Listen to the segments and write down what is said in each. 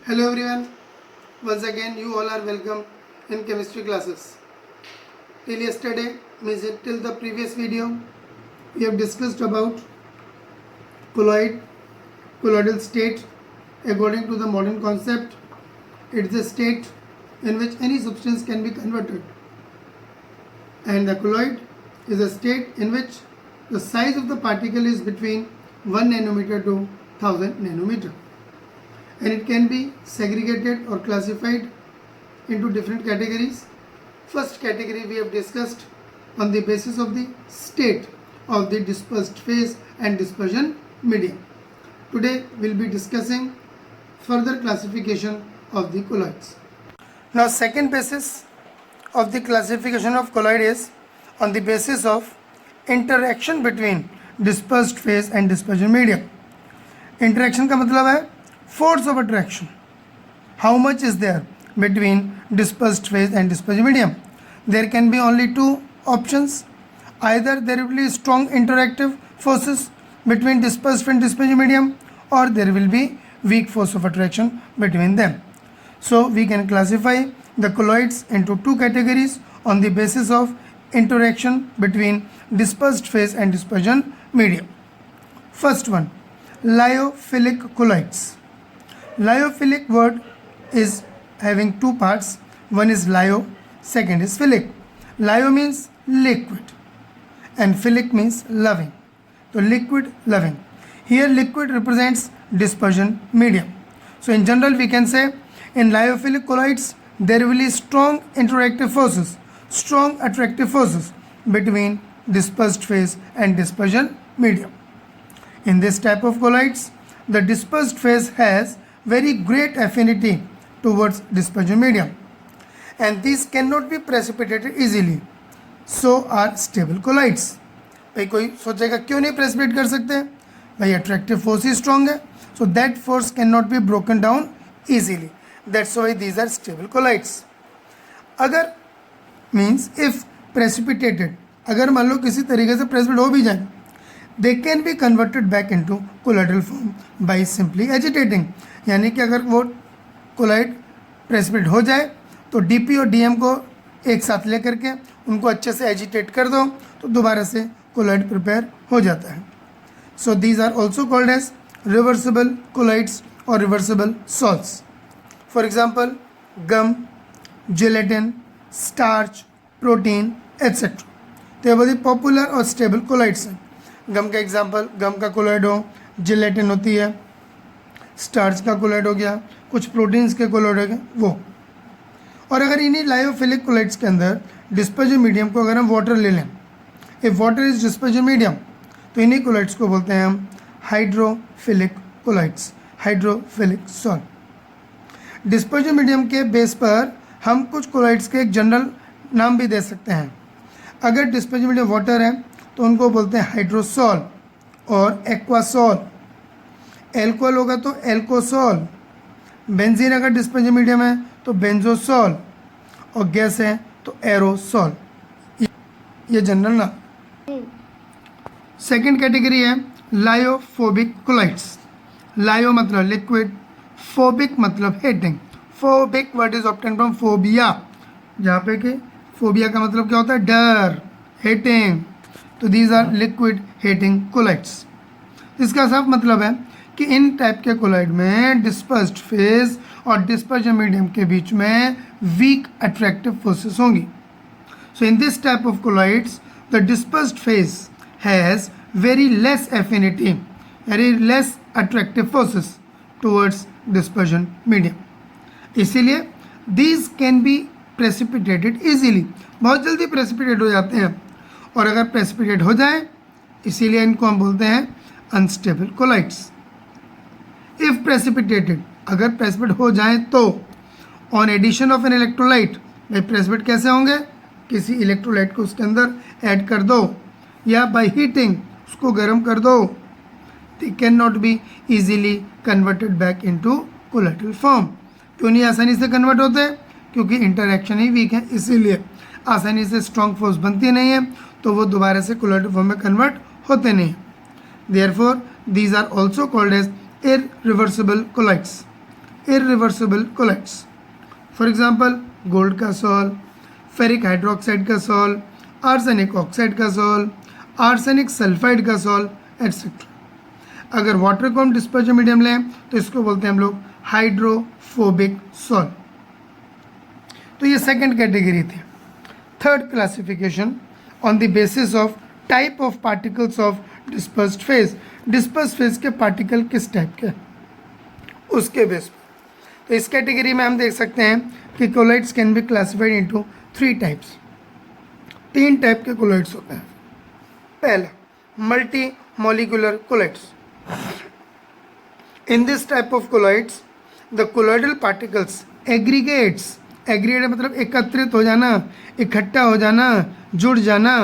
Hello everyone, once again you all are welcome in chemistry classes. Till yesterday, means till the previous video, we have discussed about colloidal state. According to the modern concept, it is a state in which any substance can be converted, and the colloid is a state in which the size of the particle is between 1 nanometer to 1000 nanometer, and it can be segregated or classified into different categories. First category we have discussed on the basis of the state of the dispersed phase and dispersion medium. Today we will be discussing further classification of the colloids. Now second basis of the classification of colloid is on the basis of interaction between dispersed phase and dispersion medium. Interaction का मतलब है force of attraction. How much is there between dispersed phase and dispersion medium? There can be only two options. Either there will be strong interactive forces between dispersed and dispersion medium, or there will be weak force of attraction between them. So we can classify the colloids into two categories on the basis of interaction between dispersed phase and dispersion medium. First one, lyophilic colloids. Lyophilic word is having two parts. One is lyo, second is philic. Lyo means liquid and philic means loving. So liquid loving. Here liquid represents dispersion medium. So in general we can say in lyophilic colloids there will be strong interactive forces, strong attractive forces between dispersed phase and dispersion medium. In this type of colloids, the dispersed phase has very great affinity towards dispersion medium, and these cannot be precipitated easily. So are stable colloids. भाई कोई सोचेगा क्यों नहीं precipitate कर सकते? भाई attractive force ही strong है, so that force cannot be broken down easily. That's why these are stable colloids. अगर means if precipitated, अगर मान लो किसी तरीके से प्रेसिपिटेट हो भी जाए, they can be converted back into colloidal form by simply agitating. यानी कि अगर वो कोलाइड प्रेसिपिटेट हो जाए तो डीपी और डीएम को एक साथ लेकर के उनको अच्छे से एजिटेट कर दो तो दोबारा से कोलाइड प्रिपेयर हो जाता है. So these are also called as reversible colloids और reversible salts. For example gum, gelatin, starch, protein etcetera. तो ये बड़ी पॉपुलर और स्टेबल कोलाइड्स हैं. गम का एग्जाम्पल, गम का कोलाइड हो, जेलेटिन होती है, स्टार्च का कोलाइड हो गया, कुछ प्रोटीन्स के कोलाइड हो गए वो. और अगर इन्हीं लायोफिलिक कोलाइड्स के अंदर डिस्पर्जन मीडियम को अगर हम वाटर ले लें, if water is dispersion medium, तो इन्हीं कोलाइड्स को बोलते हैं हम hydrophilic colloids, hydrophilic sol. Dispersion medium के बेस पर हम कुछ कोलाइड्स के एक जनरल नाम भी दे सकते हैं. अगर डिस्पर्जन मीडियम वाटर है तो उनको बोलते हैं हाइड्रोसॉल और एक्वासॉल. एल्कोहल होगा तो एल्कोसॉल. बेंजीन अगर डिस्पर्जन मीडियम है तो बेंजोसॉल, और गैस है तो एरोसॉल. ये जनरल ना. सेकंड कैटेगरी है लायोफोबिक कोलाइड्स. लायो मतलब लिक्विड, फोबिक मतलब hating. Phobic word is obtain from phobia, जहाँ पे कि फोबिया का मतलब क्या होता है? डर, हेटिंग. तो these are liquid hating colloids. इसका साफ मतलब है कि इन टाइप के कोलाइड में डिस्पर्स्ड फेज और डिस्पर्जन मीडियम के बीच में वीक अट्रैक्टिव फोर्सेस होंगी. So in this type of colloids the dispersed phase has very less affinity, very less attractive forces towards dispersion medium. इसीलिए these can be precipitated easily, बहुत जल्दी precipitate हो जाते हैं. और अगर प्रेसिपिटेट हो जाए, इसीलिए इनको हम बोलते हैं अनस्टेबल कोलाइड्स. इफ प्रेसिपिटेटेड, अगर प्रेसिपिटेट हो जाए तो on addition of an electrolyte, भाई प्रेसिपिटेट कैसे होंगे? किसी इलेक्ट्रोलाइट को उसके अंदर ऐड कर दो या बाय हीटिंग उसको गर्म कर दो. They can not be easily converted back into colloidal form. क्यों नहीं आसानी से कन्वर्ट होते? क्योंकि इंटरैक्शन ही वीक है, इसीलिए आसानी से स्ट्रॉन्ग फोर्स बनती नहीं है, तो वो दोबारा से कोलाइडल फॉर्म में कन्वर्ट होते नहीं. Therefore these are also called as irreversible colloids. irreversible colloids. For example, gold का सॉल, फेरिक हाइड्रोक्साइड का सॉल, आर्सेनिक ऑक्साइड का सॉल, आर्सेनिक सल्फाइड का सॉल एटसेट्रा। अगर वाटर को हम डिस्पर्जन मीडियम लें तो इसको बोलते हैं हम लोग हाइड्रोफोबिक सॉल। तो ये सेकंड कैटेगरी थी। Third classification on the basis of type of particles of dispersed phase. Dispersed phase के पार्टिकल किस टाइप के, उसके बेस पर। तो इस कैटेगरी में हम देख सकते हैं कि colloids can be classified into 3 types. 3 type के कोलाइड्स होते हैं। पहला, multi molecular colloids. In this type of colloids the colloidal particles aggregates, aggregate मतलब एकत्रित हो जाना, इकट्ठा हो जाना, जुड़ जाना,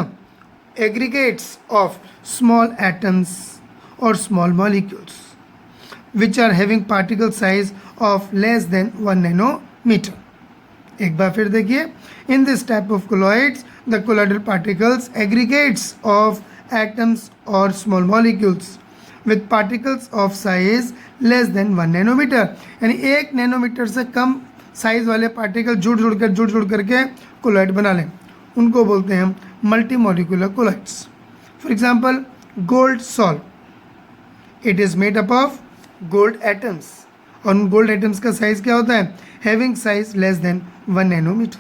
एग्रीगेट्स ऑफ स्मॉल एटम्स और small molecules which are having particle size of less than 1 nanometer. एक बार फिर देखिए, in this type of colloids the colloidal particles aggregates of atoms और small molecules with particles of size less than 1 nanometer, यानी 1 nanometre से कम size वाले particle जुड़ करके कोलॉइड बना लें, उनको बोलते हैं हम multi molecular colloids. For example, gold sol, it is made up of gold atoms, और उन गोल्ड एटम्स का साइज क्या होता है, having size less than 1 nanometer.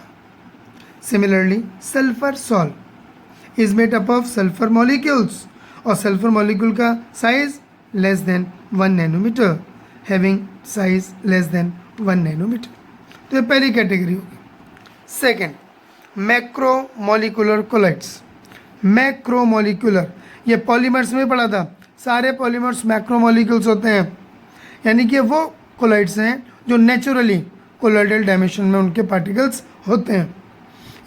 Similarly, sulphur sol is made up of sulphur molecules, और sulphur molecule का size less than 1 nanometer, having size less than 1 nanometer. तो ये पहली कैटेगरी होगी। Second, macromolecular colloids. मैक्रोमोलिकुलर, ये पॉलीमर्स में पढ़ा था, सारे पॉलीमर्स मैक्रोमोलिक्यूल्स होते हैं, यानी कि वो कोलाइड्स हैं जो नेचुरली कोलॉइडल डायमेंशन में उनके पार्टिकल्स होते हैं।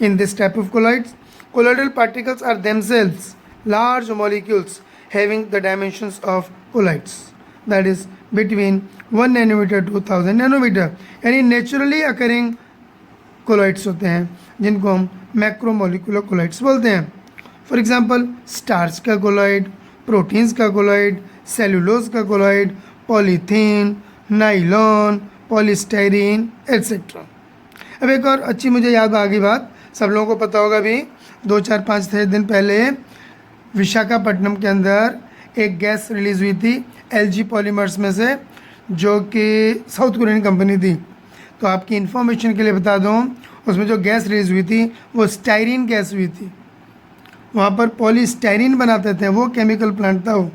In this type of colloids, colloidal particles are themselves large molecules having the dimensions of colloids, that is between 1 nanometer to 1000 nanometer, यानी नेचुरली अकरिंग कोलॉइड्स होते हैं जिनको हम मैक्रोमोलिकुलर कोलॉइड्स बोलते हैं। फॉर एग्जांपल, स्टार्च का कोलॉइड, प्रोटीन्स का colloid, cellulose का colloid, polythene, nylon, polystyrene etcetera. अब एक और अच्छी मुझे याद आ गई बात, सब लोगों को पता होगा, अभी 2-4-5 दिन पहले विशाखापट्टनम के अंदर एक गैस रिलीज़ हुई थी LG पॉलीमर्स में से, जो कि साउथ कोरियन कंपनी थी। तो आपकी इन्फॉर्मेशन के लिए बता दूं, उसमें जो गैस रिलीज़ हुई थी वो स्टाइरिन गैस हुई थी। वहाँ पर पॉलीस्टाइरिन बनाते थे, वो केमिकल प्लांट था। वो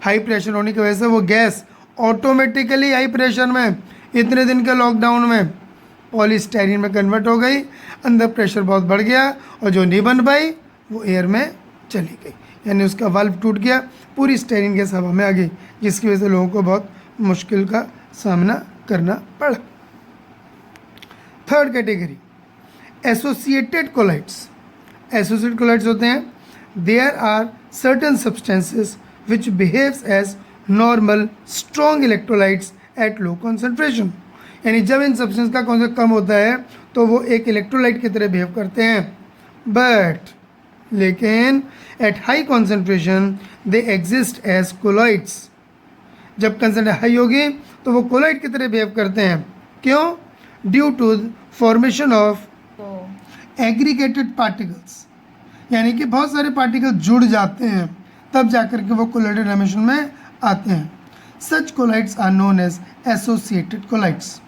हाई प्रेशर होने की वजह से वो गैस ऑटोमेटिकली हाई प्रेशर में इतने दिन के लॉकडाउन में पॉलीस्टाइरिन में कन्वर्ट हो गई, अंदर प्रेशर बहुत बढ़ गया और जो नहीं बन पाई वो एयर में चली गई, यानी उसका वाल्व टूट गया, पूरी स्टाइरिन गैस हवा में आ गई, जिसकी वजह से लोगों को बहुत मुश्किल का सामना करना पड़ा। Third category, associated colloids. Associated colloids होते हैं, there are certain substances which behaves as normal strong electrolytes at low concentration, यानी जब इन सब्सटेंस का कॉन्सेंट्रेशन कम होता है तो वो एक इलेक्ट्रोलाइट की तरह बिहेव करते हैं, बट लेकिन at high concentration they exist as colloids. जब कंसेंट्रेशन हाई होगी तो वो कोलॉइड की तरह बिहेव करते हैं। क्यों? Due to formation of aggregated particles, यानी कि बहुत सारे पार्टिकल जुड़ जाते हैं तब जाकर के वो कोलॉइडल डायमेंशन में आते हैं। Such colloids are known as associated colloids.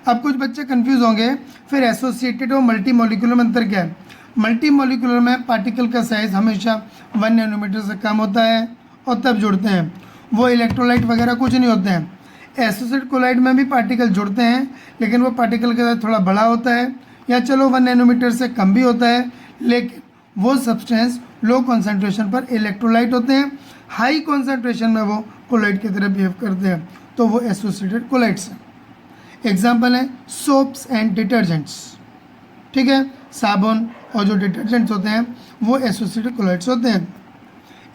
अब कुछ बच्चे कंफ्यूज होंगे, फिर एसोसिएटेड और मल्टी मॉलिक्यूलर में अंतर क्या है? मल्टी मॉलिक्यूलर में पार्टिकल का साइज हमेशा 1 नैनोमीटर से कम होता है और तब जुड़ते हैं, वो इलेक्ट्रोलाइट वगैरह कुछ नहीं होते हैं। एसोसिएटेड कोलाइड में भी पार्टिकल जुड़ते हैं, लेकिन वो पार्टिकल का साइज थोड़ा बड़ा होता है, या चलो 1 नैनोमीटर से कम भी होता है, लेकिन वो सब्सटेंस लो कॉन्सेंट्रेशन पर इलेक्ट्रोलाइट होते हैं, हाई कॉन्सेंट्रेशन में वो कोलाइड की तरह बिहेव करते हैं, तो वो एसोसिएटेड कोलाइड्स हैं। एग्जाम्पल है सोप्स एंड डिटर्जेंट्स, ठीक है, साबुन और जो डिटर्जेंट्स होते हैं वो एसोसिएटेड कोलाइड्स होते हैं।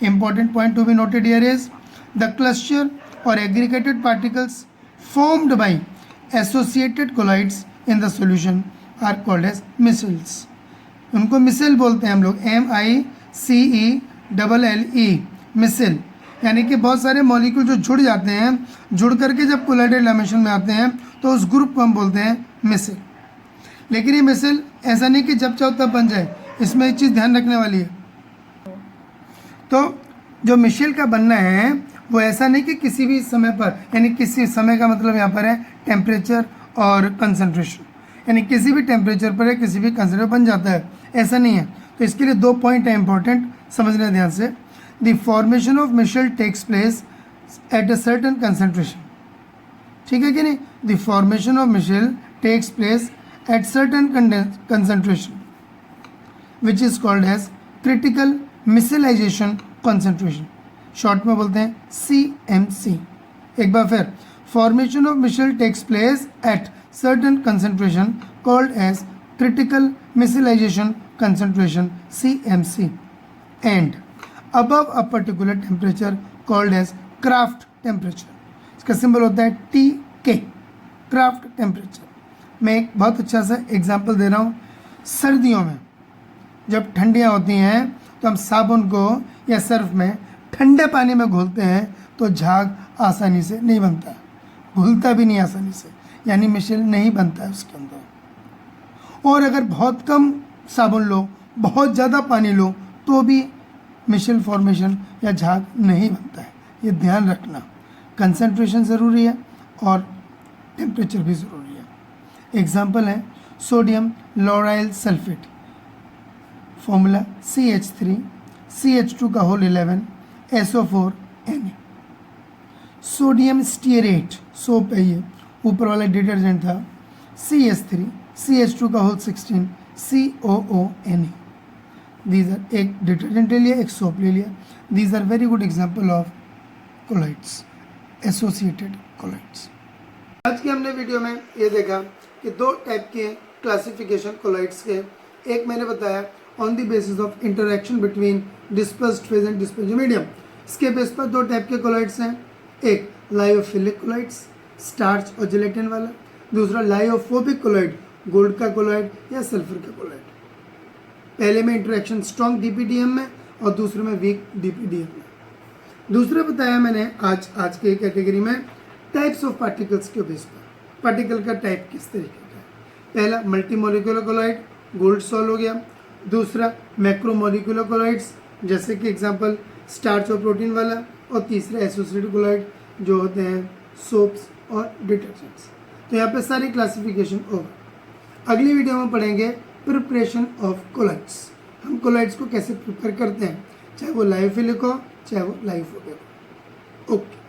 Important point to be noted here is the cluster और aggregated particles formed by associated colloids in the solution are called as micelles. उनको मिसेल बोलते हैं हम लोग, MICELLE, मिसेल, यानी कि बहुत सारे मॉलिक्यूल जो जुड़ जाते हैं, जुड़ करके जब कोलाइडल डायमेंशन में आते हैं तो उस ग्रुप को हम बोलते हैं मिसेल। लेकिन ये मिसेल ऐसा नहीं कि जब चाहो तब बन जाए, इसमें एक चीज़ ध्यान रखने वाली है। तो जो मिसेल का बनना है वो ऐसा नहीं कि किसी भी समय पर, यानी किसी समय का मतलब यहाँ पर है टेम्परेचर और कंसंट्रेशन, यानी किसी भी टेम्परेचर पर या किसी भी कंसंट्रेशन बन जाता है, ऐसा नहीं है। तो इसके लिए 2 पॉइंट है इंपॉर्टेंट, समझना ध्यान से। The formation of micelle takes place at a certain concentration, ठीक है कि नहीं। The formation of micelle takes place at certain concentration which is called as critical micellization concentration, short में बोलते हैं CMC। एक बार फिर, formation of micelle takes place at certain concentration called as critical micellization concentration CMC and above a particular temperature called as Kraft temperature। इसका symbol होता है TK, craft temperature. मैं एक बहुत अच्छा सा एग्जांपल दे रहा हूँ। सर्दियों में जब ठंडियाँ होती हैं तो हम साबुन को या सर्फ में ठंडे पानी में घोलते हैं तो झाग आसानी से नहीं बनता, घुलता भी नहीं आसानी से, यानी मिसेल नहीं बनता है उसके अंदर। और अगर बहुत कम साबुन लो, बहुत ज़्यादा पानी लो, तो भी मिसेल फॉर्मेशन या झाग नहीं बनता है। ये ध्यान रखना, कंसंट्रेशन ज़रूरी है और टेम्परेचर भी ज़रूरी है। एग्जांपल है sodium लोराइल sulphate, formula CH3 CH2 का whole 11 SO4 Na। Sodium stearate, soap है ये, ऊपर वाला डिटर्जेंट था, CH3 CH2 का होल 16 COONA। दीज आर, एक डिटर्जेंट ले लिया, एक सोप ले लिया। These are very good example of colloids, associated colloids. आज की हमने वीडियो में ये देखा कि 2 टाइप के क्लासिफिकेशन कोलाइड्स के। एक मैंने बताया on the basis of interaction between dispersed phase and dispersed medium. इसके बेस पर 2 टाइप के कोलाइड्स हैं, एक लायोफिलिक कोलाइड्स, स्टार्च और जिलेटिन वाला, दूसरा लायोफोबिक कोलाइड, गोल्ड का कोलाइड या सल्फर का कोलाइड। पहले में इंटरेक्शन स्ट्रॉन्ग DPDM में और दूसरे में वीक DPDM में। दूसरा बताया मैंने आज के कैटेगरी में टाइप्स ऑफ पार्टिकल्स के बेस पर, पार्टिकल का टाइप किस तरीके का है। पहला multi molecular colloid, gold sol हो गया। दूसरा मैक्रो मोलिकुलर कोलाइड्स, जैसे कि एग्जांपल स्टार्च और प्रोटीन वाला। और तीसरा एसोसिएटेड कोलाइड, जो होते हैं सोप्स और डिटर्जेंट्स। तो यहाँ पे सारी क्लासिफिकेशन होगा। अगली वीडियो में पढ़ेंगे प्रिपरेशन ऑफ कोलाइड्स। हम कोलाइड्स को कैसे प्रिपेयर करते हैं, चाहे वो लायोफिलिक हो चाहे वो लायोफोबिक हो। ओके।